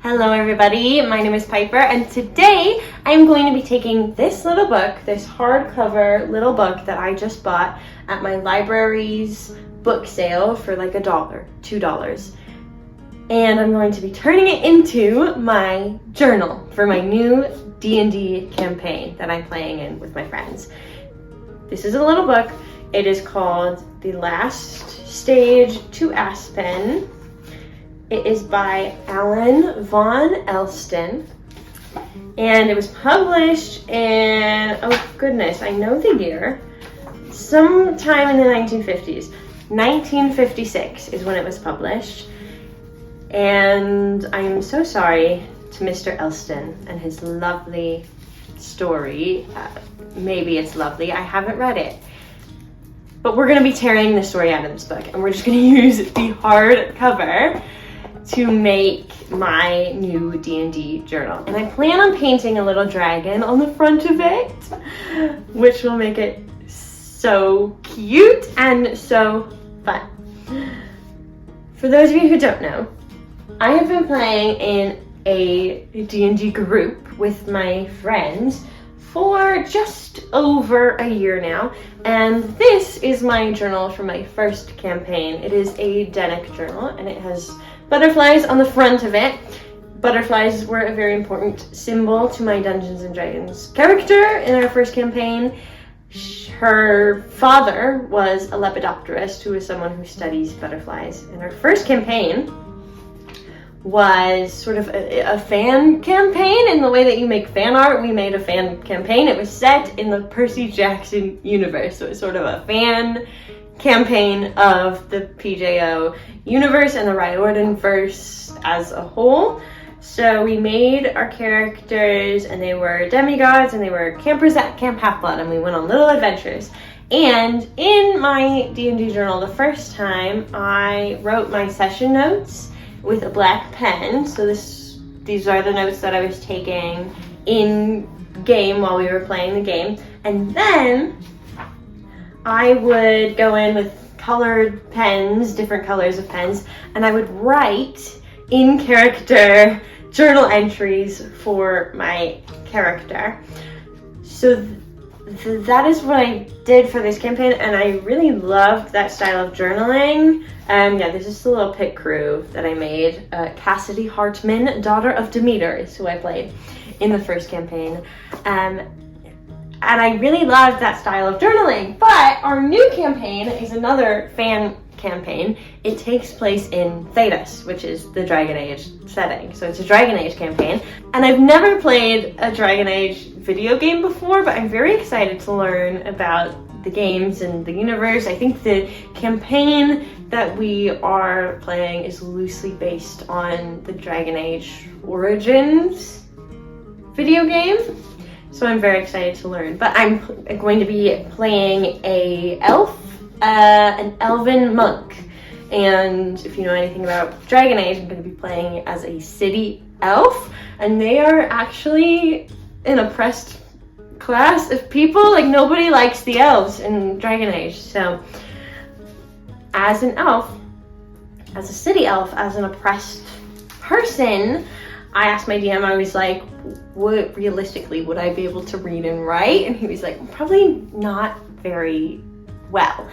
Hello everybody, my name is Piper, and today I'm going to be taking this little book, this hardcover little book that I just bought at my library's book sale for like $1, $2. And I'm going to be turning it into my journal for my new D&D campaign that I'm playing in with my friends. This is a little book. It is called The Last Stage to Aspen. It is by Alan von Elston, and it was published in, oh goodness, I know the year, sometime in the 1950s. 1956 is when it was published, and I'm so sorry to Mr. Elston and his lovely story. Maybe it's lovely, I haven't read it. But we're going to be tearing the story out of this book, and we're just going to use the hardcover to make my new D&D journal. And I plan on painting a little dragon on the front of it, which will make it so cute and so fun. For those of you who don't know, I have been playing in a D&D group with my friends for just over a year now, and this is my journal for my first campaign. It is a Denic journal, and it has butterflies on the front of it. Butterflies were a very important symbol to my Dungeons & Dragons character in our first campaign. Her father was a lepidopterist, who is someone who studies butterflies. And our first campaign was sort of a fan campaign in the way that you make fan art. We made a fan campaign. It was set in the Percy Jackson universe, so it was sort of a fan campaign of the PJO universe and the Riordan verse as a whole. So we made our characters, and they were demigods, and they were campers at Camp Half-Blood, and we went on little adventures. And in my D&D journal, the first time, I wrote my session notes with a black pen. So these are the notes that I was taking in game while we were playing the game. And then I would go in with colored pens, different colors of pens, and I would write in character journal entries for my character. So that is what I did for this campaign, and I really loved that style of journaling. Yeah, this is the little pit crew that I made. Cassidy Hartman, daughter of Demeter, is who I played in the first campaign. And I really loved that style of journaling. But our new campaign is another fan campaign. It takes place in Thedas, which is the Dragon Age setting. So it's a Dragon Age campaign. And I've never played a Dragon Age video game before, but I'm very excited to learn about the games and the universe. I think the campaign that we are playing is loosely based on the Dragon Age Origins video game. So I'm very excited to learn. But I'm going to be playing an elven monk. And if you know anything about Dragon Age, I'm going to be playing as a city elf. And they are actually an oppressed class of people. Like, nobody likes the elves in Dragon Age. So as an elf, as a city elf, as an oppressed person, I asked my DM, I was like, realistically, would I be able to read and write? And he was like, probably not very well.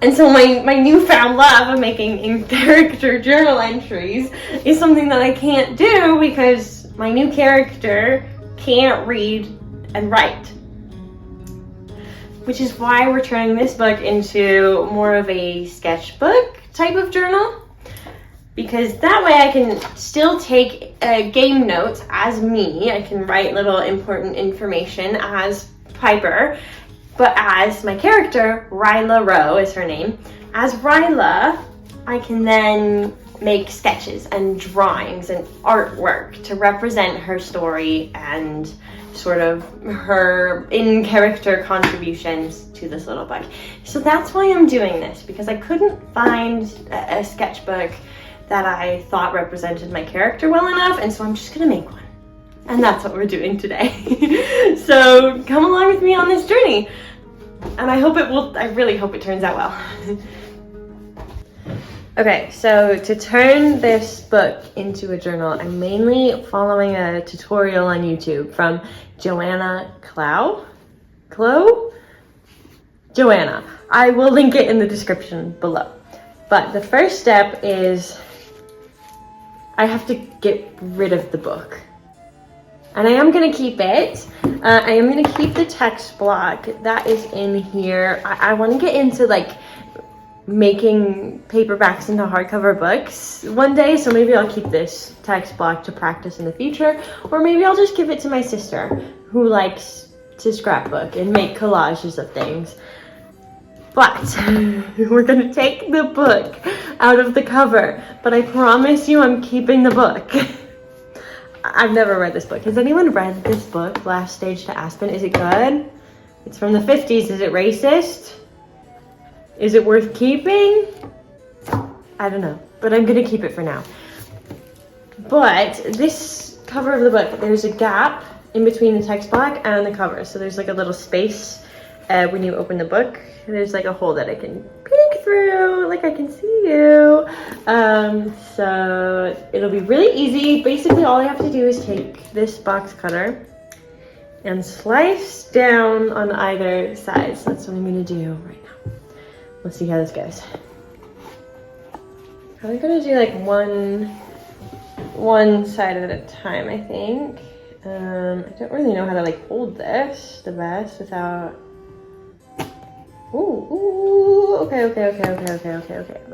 And so my newfound love of making in-character journal entries is something that I can't do because my new character can't read and write. Which is why we're turning this book into more of a sketchbook type of journal. Because that way I can still take game notes as me. I can write little important information as Piper, but as my character, Ryla Rowe is her name. As Ryla, I can then make sketches and drawings and artwork to represent her story and sort of her in-character contributions to this little book. So that's why I'm doing this, because I couldn't find a sketchbook that I thought represented my character well enough, and so I'm just gonna make one. And that's what we're doing today. So come along with me on this journey. And I really hope it turns out well. Okay, so to turn this book into a journal, I'm mainly following a tutorial on YouTube from Joanna Joanna. I will link it in the description below. But the first step is I have to get rid of the book. And I am going to keep it. I am going to keep the text block that is in here. I want to get into like making paperbacks into hardcover books one day, so maybe I'll keep this text block to practice in the future, or maybe I'll just give it to my sister who likes to scrapbook and make collages of things. But we're gonna take the book out of the cover, but I promise you I'm keeping the book. I've never read this book. Has anyone read this book, Last Stage to Aspen? Is it good? It's from the 50s. Is it racist? Is it worth keeping? I don't know, but I'm gonna keep it for now. But this cover of the book, there's a gap in between the text block and the cover. So there's like a little space when you open the book. There's like a hole that I can peek through, like I can see you. So it'll be really easy. Basically, all I have to do is take this box cutter and slice down on either side. So that's what I'm gonna do right now. Let's see how this goes. I'm gonna do like one side at a time, I think. I don't really know how to like hold this the best without. Ooh, okay.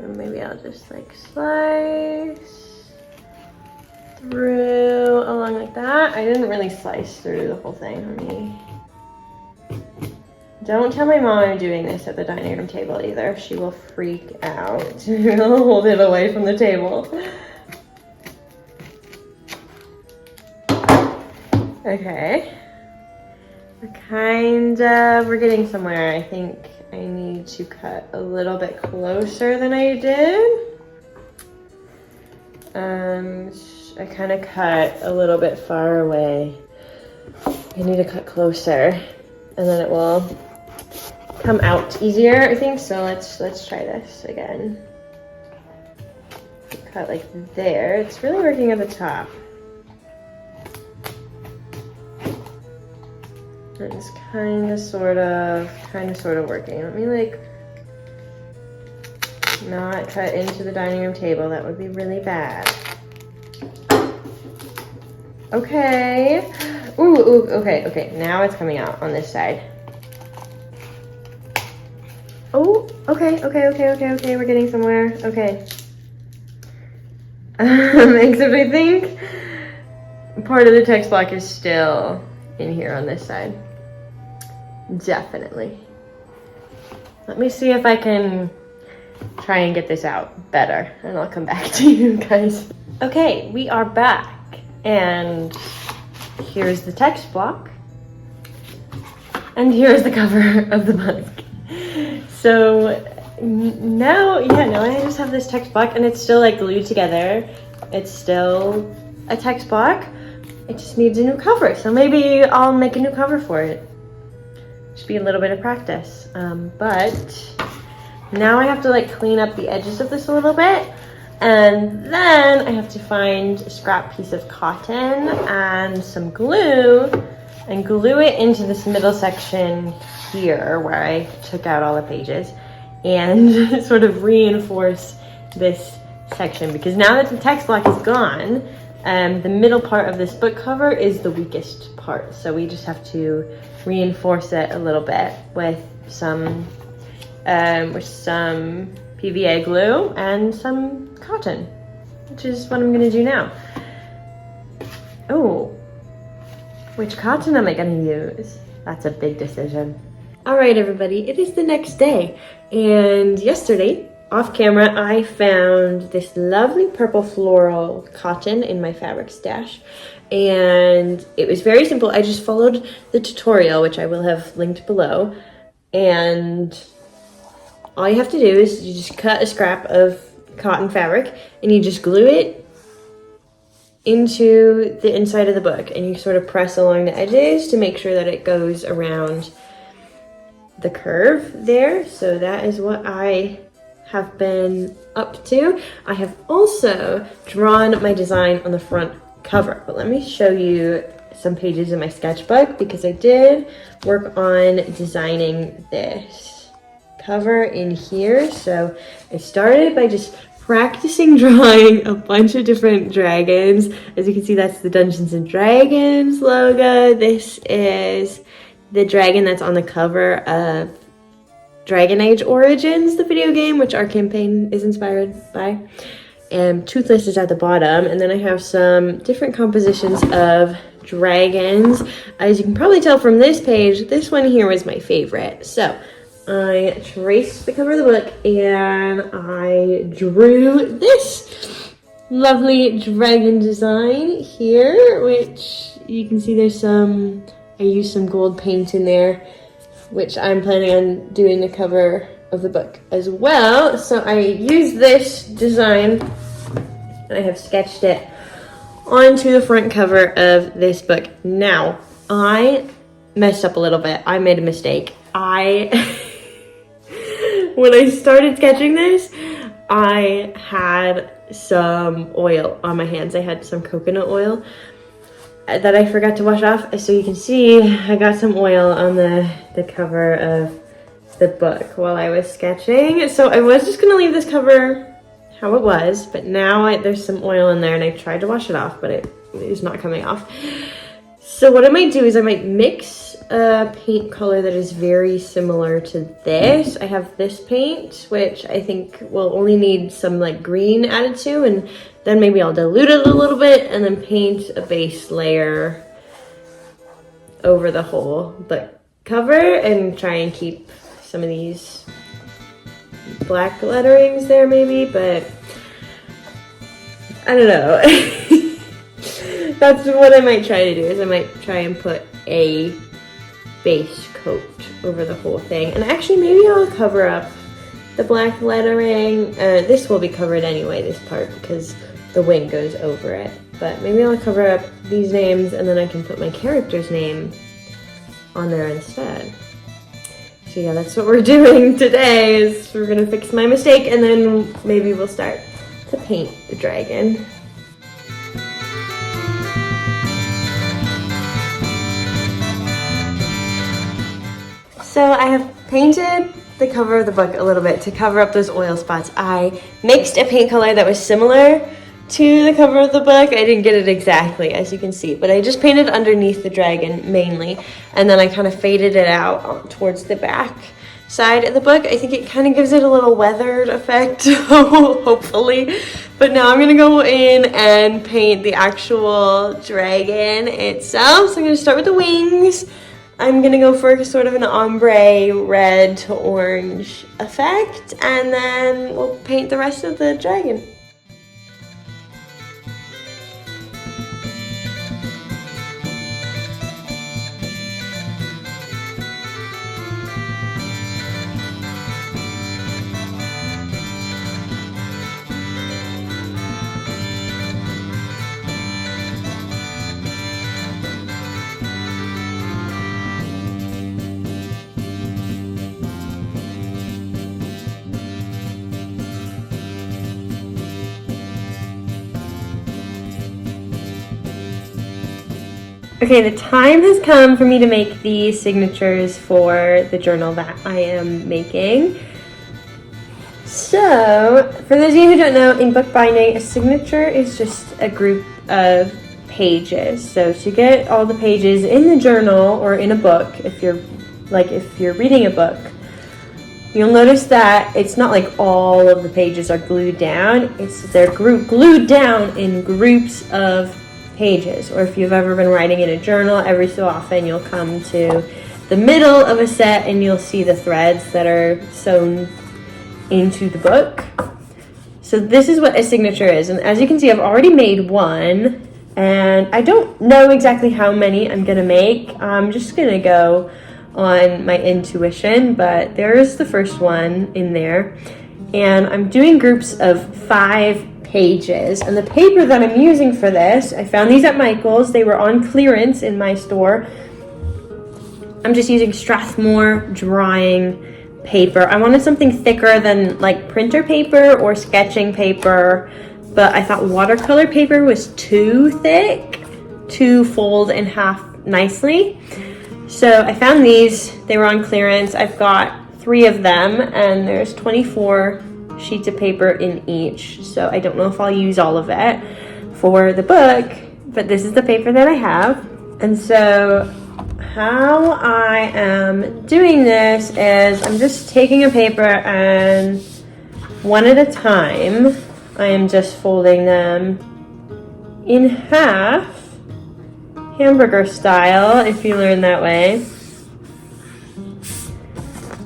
Maybe I'll just like slice through along like that. I didn't really slice through the whole thing. Don't tell my mom I'm doing this at the dining room table either. She will freak out. I'll hold it away from the table. Okay. We're getting somewhere. I think I need to cut a little bit closer than I did. I kind of cut a little bit far away. I need to cut closer, and then it will come out easier, I think. So let's try this again. Cut like there. It's really working at the top. It's kind of sort of working. Let me like not cut into the dining room table. That would be really bad. Okay. Ooh, okay. Now it's coming out on this side. Oh, okay. We're getting somewhere. Okay. Except I think part of the text block is still in here on this side. Definitely. Let me see if I can try and get this out better, and I'll come back to you guys. Okay, we are back, and here's the text block, and here's the cover of the book. So now I just have this text block, and it's still like glued together. It's still a text block. It just needs a new cover, so maybe I'll make a new cover for it. Should be a little bit of practice. But now I have to like clean up the edges of this a little bit, and then I have to find a scrap piece of cotton and some glue and glue it into this middle section here where I took out all the pages, and sort of reinforce this section, because now that the text block is gone, the middle part of this book cover is the weakest part. So we just have to reinforce it a little bit with some PVA glue and some cotton, which is what I'm gonna do now. Oh, which cotton am I gonna use? That's a big decision. All right, everybody, it is the next day, and yesterday, off camera, I found this lovely purple floral cotton in my fabric stash, and it was very simple. I just followed the tutorial, which I will have linked below, and all you have to do is you just cut a scrap of cotton fabric and you just glue it into the inside of the book, and you sort of press along the edges to make sure that it goes around the curve there. So that is what I have been up to. I have also drawn my design on the front cover, but let me show you some pages in my sketchbook because I did work on designing this cover in here. So I started by just practicing drawing a bunch of different dragons. As you can see, that's the Dungeons and Dragons logo. This is the dragon that's on the cover of Dragon Age Origins, the video game, which our campaign is inspired by. And Toothless is at the bottom. And then I have some different compositions of dragons. As you can probably tell from this page, this one here was my favorite. So I traced the cover of the book and I drew this lovely dragon design here, which you can see there's some, I used some gold paint in there, which I'm planning on doing the cover of the book as well. So I used this design and I have sketched it onto the front cover of this book. Now, I messed up a little bit. I made a mistake. When I started sketching this, I had some oil on my hands. I had some coconut oil that I forgot to wash off. So you can see I got some oil on the cover of the book while I was sketching. So I was just gonna leave this cover how it was, but now there's some oil in there and I tried to wash it off, but it is not coming off. So what I might do is I might mix a paint color that is very similar to this. I have this paint, which I think will only need some like green added to, and then maybe I'll dilute it a little bit and then paint a base layer over the whole cover and try and keep some of these black letterings there maybe, but I don't know. That's what I might try to do, is I might try and put a base coat over the whole thing. And actually maybe I'll cover up the black lettering. This will be covered anyway, this part, because the wing goes over it. But maybe I'll cover up these names and then I can put my character's name on there instead. So yeah, that's what we're doing today, is we're gonna fix my mistake and then maybe we'll start to paint the dragon. So I have painted the cover of the book a little bit to cover up those oil spots. I mixed a paint color that was similar to the cover of the book. I didn't get it exactly, as you can see, but I just painted underneath the dragon mainly, and then I kind of faded it out towards the back side of the book. I think it kind of gives it a little weathered effect, hopefully. But now I'm gonna go in and paint the actual dragon itself. So I'm gonna start with the wings. I'm gonna go for sort of an ombre red to orange effect, and then we'll paint the rest of the dragon. Okay, the time has come for me to make the signatures for the journal that I am making. So, for those of you who don't know, in bookbinding, a signature is just a group of pages. So to get all the pages in the journal or in a book, if you're reading a book, you'll notice that it's not like all of the pages are glued down. They're glued down in groups of pages. Or if you've ever been writing in a journal, every so often you'll come to the middle of a set and you'll see the threads that are sewn into the book. So this is what a signature is, and as you can see, I've already made one, and I don't know exactly how many I'm gonna make. I'm just gonna go on my intuition, but there's the first one in there, and I'm doing groups of 5 pages. And the paper that I'm using for this, I found these at Michael's. They were on clearance in my store. I'm just using Strathmore drying paper. I wanted something thicker than like printer paper or sketching paper, but I thought watercolor paper was too thick to fold in half nicely. So I found these. They were on clearance. I've got 3 of them, and there's 24 sheets of paper in each. So I don't know if I'll use all of it for the book, but this is the paper that I have. And so how I am doing this is I'm just taking a paper and one at a time, I am just folding them in half, hamburger style, if you learn that way.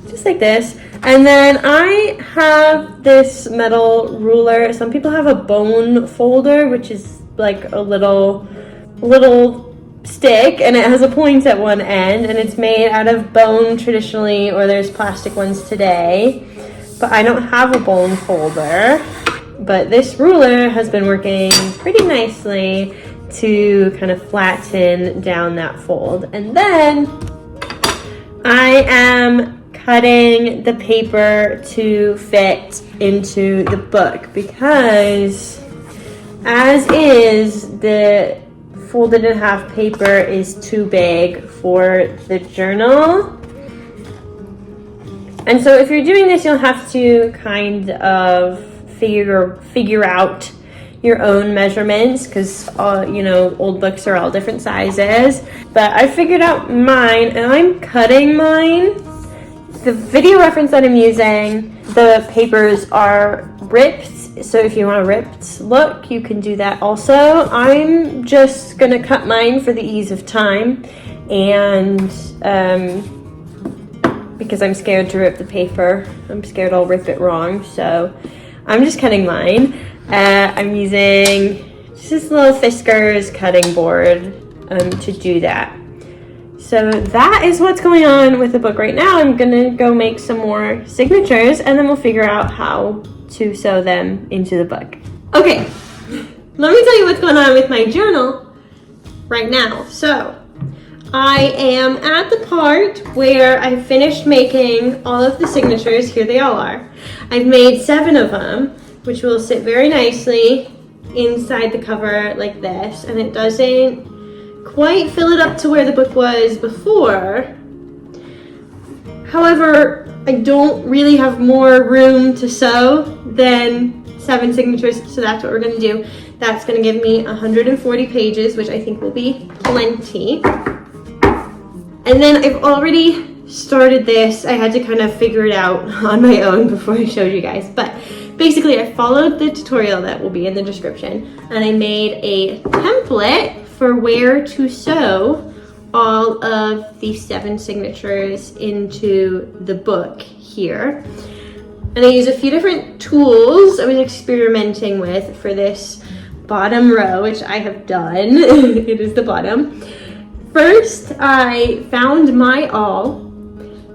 Just like this. And then I have this metal ruler. Some people have a bone folder, which is like a little stick, and it has a point at one end, and it's made out of bone traditionally, or there's plastic ones today. But I don't have a bone folder. But this ruler has been working pretty nicely to kind of flatten down that fold. And then I am cutting the paper to fit into the book, because as is, the folded in half paper is too big for the journal. And so if you're doing this, you'll have to kind of figure out your own measurements, because you know, old books are all different sizes. But I figured out mine, and I'm cutting mine. The video reference that I'm using, the papers are ripped, so if you want a ripped look, you can do that also. I'm just gonna cut mine for the ease of time, and because I'm scared to rip the paper. I'm scared I'll rip it wrong, so I'm just cutting mine. I'm using just this little Fiskars cutting board to do that. So that is what's going on with the book right now. I'm gonna go make some more signatures, and then we'll figure out how to sew them into the book. Okay, let me tell you what's going on with my journal right now. So I am at the part where I finished making all of the signatures. Here they all are. I've made 7 of them, which will sit very nicely inside the cover like this, and it doesn't quite fill it up to where the book was before. However, I don't really have more room to sew than 7 signatures, so that's what we're going to do. That's going to give me 140 pages, which I think will be plenty. And then I've already started this. I had to kind of figure it out on my own before I showed you guys. But basically, I followed the tutorial that will be in the description, and I made a template for where to sew all of the 7 signatures into the book here. And I use a few different tools I was experimenting with for this bottom row, which I have done. It is the bottom. First, I found my awl,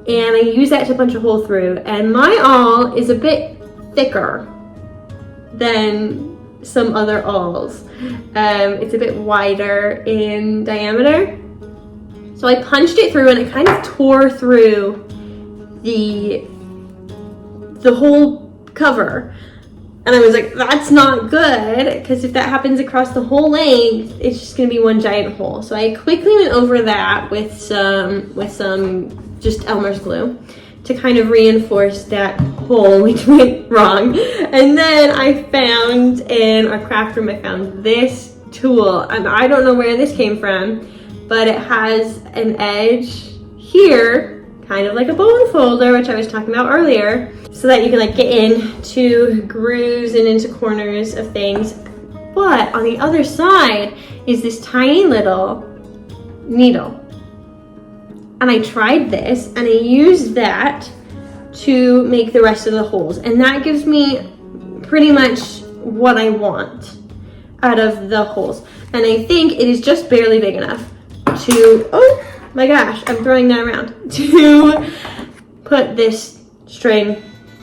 and I used that to punch a hole through. And my awl is a bit thicker than some other awls. It's a bit wider in diameter. So I punched it through, and it kind of tore through the whole cover. And I was like, that's not good, because if that happens across the whole length, it's just gonna be one giant hole. So I quickly went over that with some just Elmer's glue to kind of reinforce that hole, which went wrong. And then I found in our craft room, I found this tool, and I don't know where this came from, but it has an edge here, kind of like a bone folder, which I was talking about earlier, so that you can like get into grooves and into corners of things. But on the other side is this tiny little needle. And I tried this, and I used that to make the rest of the holes. And that gives me pretty much what I want out of the holes. And I think it is just barely big enough to, oh my gosh, I'm throwing that around, to put this string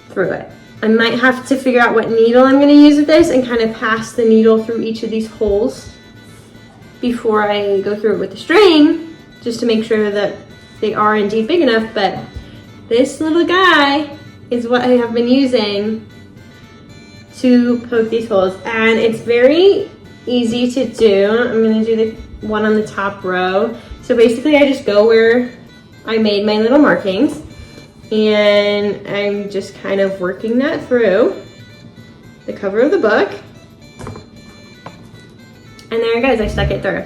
through it. I might have to figure out what needle I'm going to use with this and kind of pass the needle through each of these holes before I go through it with the string, just to make sure that they are indeed big enough. But this little guy is what I have been using to poke these holes, and it's very easy to do. I'm gonna do the one on the top row. So basically I just go where I made my little markings, and I'm just kind of working that through the cover of the book. And there it goes, I stuck it through.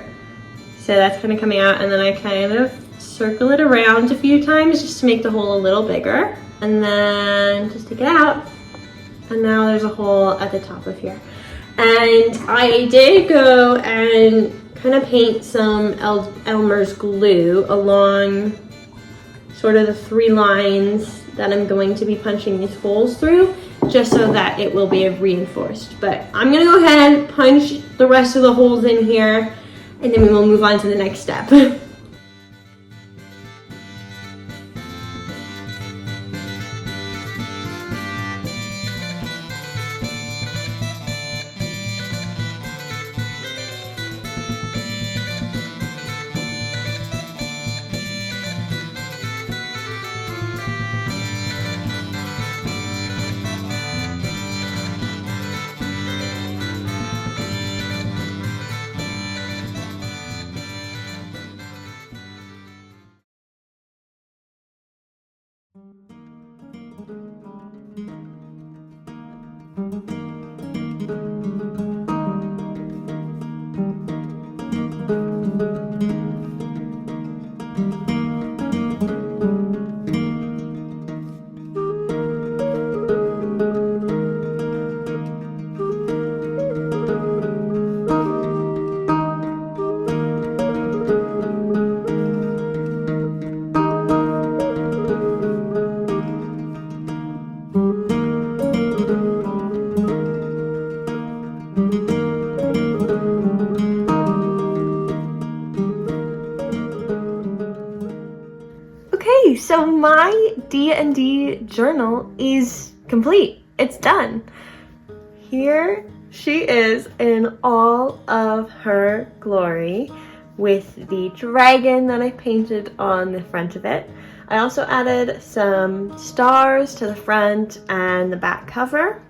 So that's kind of coming out, and then I kind of circle it around a few times just to make the hole a little bigger. And then just take it out. And now there's a hole at the top of here. And I did go and kind of paint some Elmer's glue along sort of the 3 lines that I'm going to be punching these holes through, just so that it will be reinforced. But I'm gonna go ahead, punch the rest of the holes in here, and then we will move on to the next step. Okay, so my D&D journal is complete. It's done. Here she is in all of her glory with the dragon that I painted on the front of it. I also added some stars to the front and the back cover.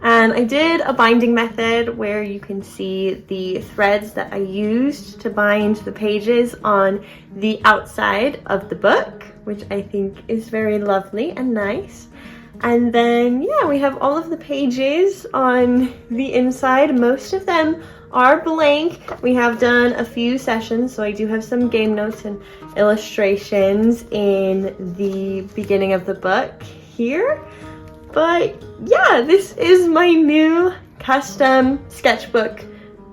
And I did a binding method where you can see the threads that I used to bind the pages on the outside of the book, which I think is very lovely and nice. And then, yeah, we have all of the pages on the inside. Most of them are blank. We have done a few sessions, so I do have some game notes and illustrations in the beginning of the book here. But yeah, this is my new custom sketchbook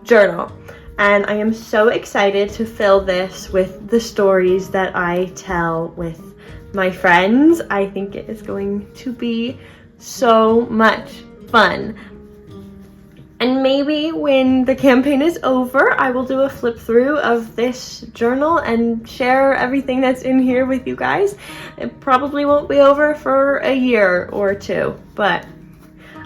journal, and I am so excited to fill this with the stories that I tell with my friends. I think it is going to be so much fun. And maybe when the campaign is over, I will do a flip through of this journal and share everything that's in here with you guys. It probably won't be over for a year or two, but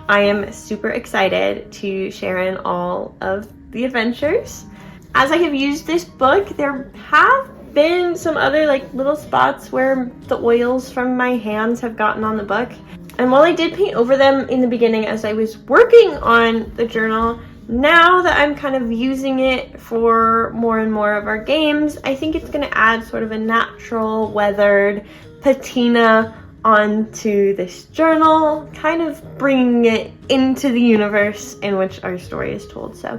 I am super excited to share in all of the adventures. As I have used this book, there have been some other like little spots where the oils from my hands have gotten on the book. And while I did paint over them in the beginning as I was working on the journal, now that I'm kind of using it for more and more of our games, I think it's going to add sort of a natural weathered patina onto this journal, kind of bringing it into the universe in which our story is told. So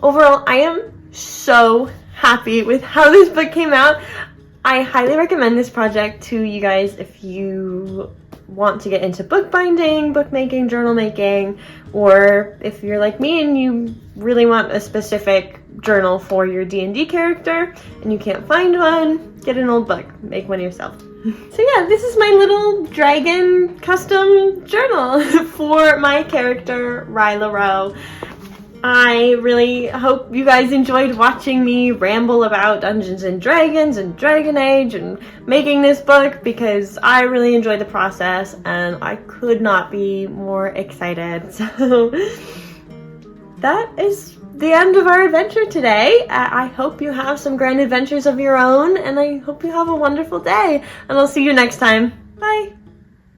overall, I am so happy with how this book came out. I highly recommend this project to you guys if you want to get into bookbinding, bookmaking, journal making, or if you're like me and you really want a specific journal for your D&D character and you can't find one, get an old book, make one yourself. So yeah, this is my little dragon custom journal for my character, Ryla Rowe. I really hope you guys enjoyed watching me ramble about Dungeons and Dragons and Dragon Age and making this book, because I really enjoyed the process and I could not be more excited. So that is the end of our adventure today. I hope you have some grand adventures of your own, and I hope you have a wonderful day. And I'll see you next time. Bye.